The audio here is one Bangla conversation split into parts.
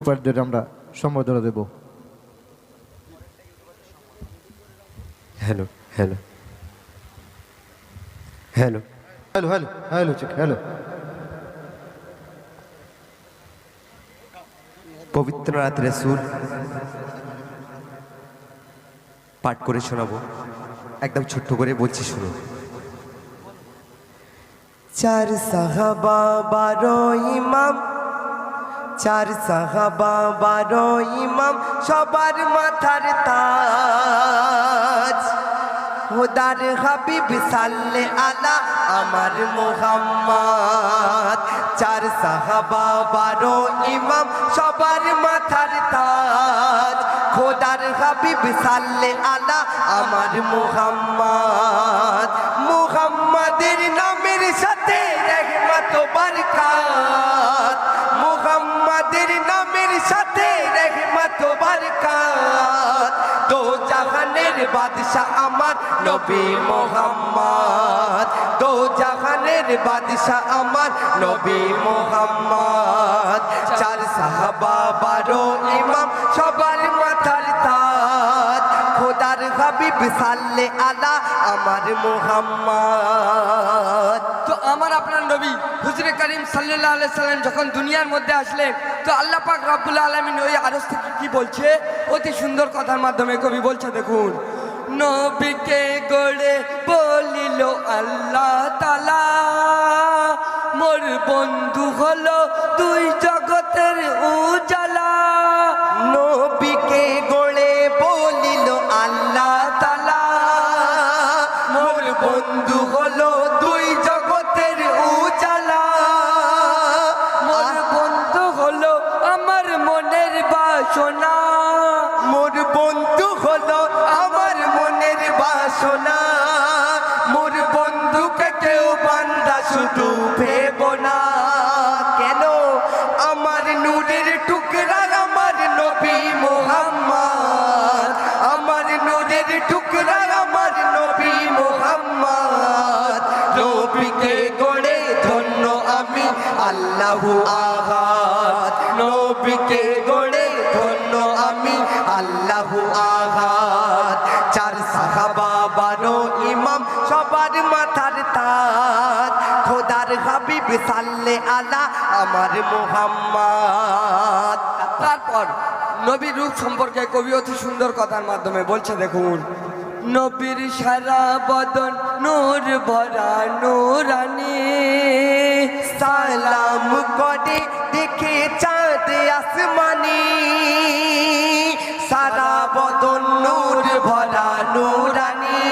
ইউটিউবারদের আমরা সম্বোধনা দেব। Hello hello hello hello hello hello check hello. পবিত্র রাতে রাসূল পাঠ করে শোনাবো, একদম ছোট্ট করে বলছি শুনো। চার সাহাবা 12 ইমাম, চার সাহাবা 12 ইমাম, সবার মাথার তাজ। খোদার হাবিব সাল্লে আলা আমার মুহাম্মদ। চার সাহাবা 12 ইমাম, সবার মাথার তাজ। খোদার হাবিব সাল্লে আলা আমার মুহাম্মদ। মুহাম্মাদের নামের সাথে রহমত ও বরকত, মুহাম্মাদের নামের সাথে রহমত ও বরকত। দো জাহানের বাদশা আমার নবী মুহাম্মদ, দো জাহানের বাদশা আমার নবী মুহাম্মদ। চার সাহাবা 12 ইমাম, সবার মাথার তাজ। খোদার হাবিব সাল্লে আলা আমার মুহাম্মদ। তো আমার আপনার নবী হুজুরে করিম সাল্লাল্লাহু আলাইহি সাল্লাম যখন দুনিয়ার মধ্যে আসলেন, তো আল্লাহ পাক রব্বুল আলামিন ওই আরশ থেকে কি বলছে, অতি সুন্দর কথার মাধ্যমে কবি বলছে, দেখুন। নবীকে গড়ে বলিল আল্লাহ তাআলা, মোর বন্ধু হলো দুই জগতের উজালা। নবীকে গড়ে বলিল আল্লাহ তাআলা, মোর বন্ধু হলো দুই জগতের উজালা। মোর বন্ধু হলো আমার মনের বাসনা, মোর বন্ধু হলো আমার মনের বাসনা। মোর বন্ধুকে কেউ বান্দা শুধু ভেব না। কেন? আমার নূরের টুকরা আমার নবী মুহাম্মদ, আমার নূরের টুকরা আমার নবী মুহাম্মদ। নবীকে গড়ে ধন্য আমি আল্লাহু আহাদ, নবীকে গড়ে ধন্য আমি আল্লাহু আহাদ। চার সাহাবা 12 ইমাম, সবার মাথার তাজ। খোদার হাবিব সাল্লে আলা আমার মুহাম্মদ। তারপর নবীর রূপ সম্পর্কে কবি অতি সুন্দর কথার মাধ্যমে বলছে, দেখুন। নবীর সারা বদন নূর ভরা নূরানি, সালাম করে দেখে চাঁদ আসমানি। সারা বদন নূর ভরা নূরানি,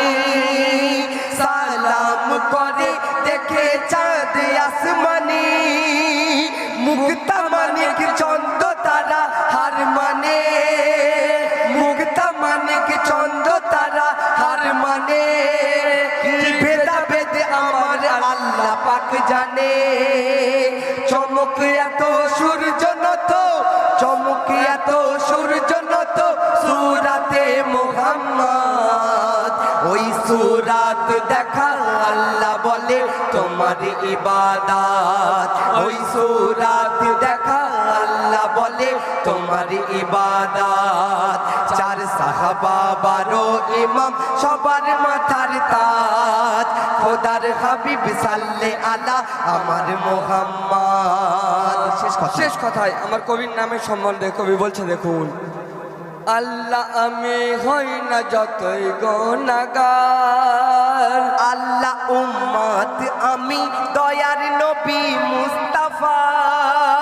সালাম করে দেখে চাঁদ আসমানি। মুক্তা মানিক চন্দ্র তারা হার মানে, মুক্তা মানিক চন্দ্র তারা হার মানে। ভেদা ভেদে আমার আল্লাহ পাক জানে। চমক এত সূর্য নত, চমক এত সূর্য নত সূরাতে মুহাম্মদ। ওই সূরাত দেখা আল্লাহ বলে তোমার ইবাদত, ওই সূরাত দেখা আল্লাহ বলে তোমার ইবাদত। চার সাহাবা 12 ইমাম, সবার মাথার তাজ। খোদার হাবিব সাল্লে আলা আমার মুহাম্মদ। শেষ কথায় আমার কবির নামের সম্বন্ধে কবি বলছে, দেখুন। আল্লাহ আমি হই না যতই গুনাহগার, আল্লাহ উম্মত আমি দয়ার নবী মুস্তাফার।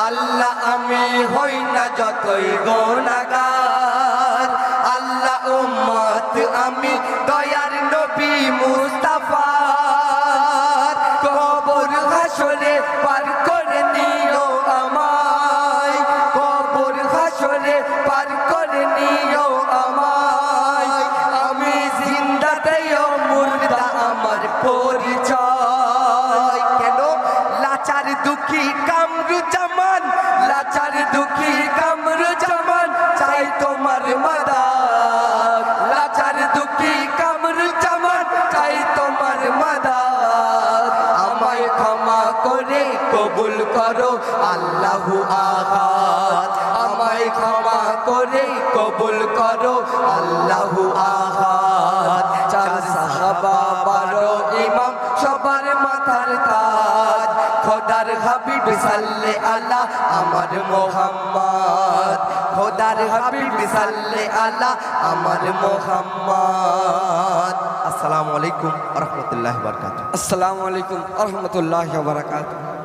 আল্লাহ আমি হই না যতই গুনাহগার, আল্লাহ উম্মত আমি দয়ার নবী মুস্তাফার। কবর হাসরে পার করে নিও আমায়, কবর হাসরে পার করে নিও আমায়। আমি জিন্দাতেও মুর্দা আমার পরিচয়। কেন? লাচার দুঃখী কামরু জামান, লাচার দুঃখী কামরু জামান চাই তোমার মাদাদ। লাচার দুঃখী কামরু জামান চাই তোমার মাদাদ। আমায় ক্ষমা করে কবুল করো আল্লাহু আহাদ আমায় ক্ষমা করে কবুল করো আল্লাহু আহাদ চার সাহাবা বারো ইমাম সবার মাথার তাজ খোদার হাবিব সাল্লে আলা আমার মোহাম্মদ খোদার হাবিব সাল্লে আলা আমার মোহাম্মদ আসসালামু আলাইকুম রহমতুল্লাহ বারকাত। আসসালামু আলাইকুম রহমতুল্লাহ বারাকাতুহু।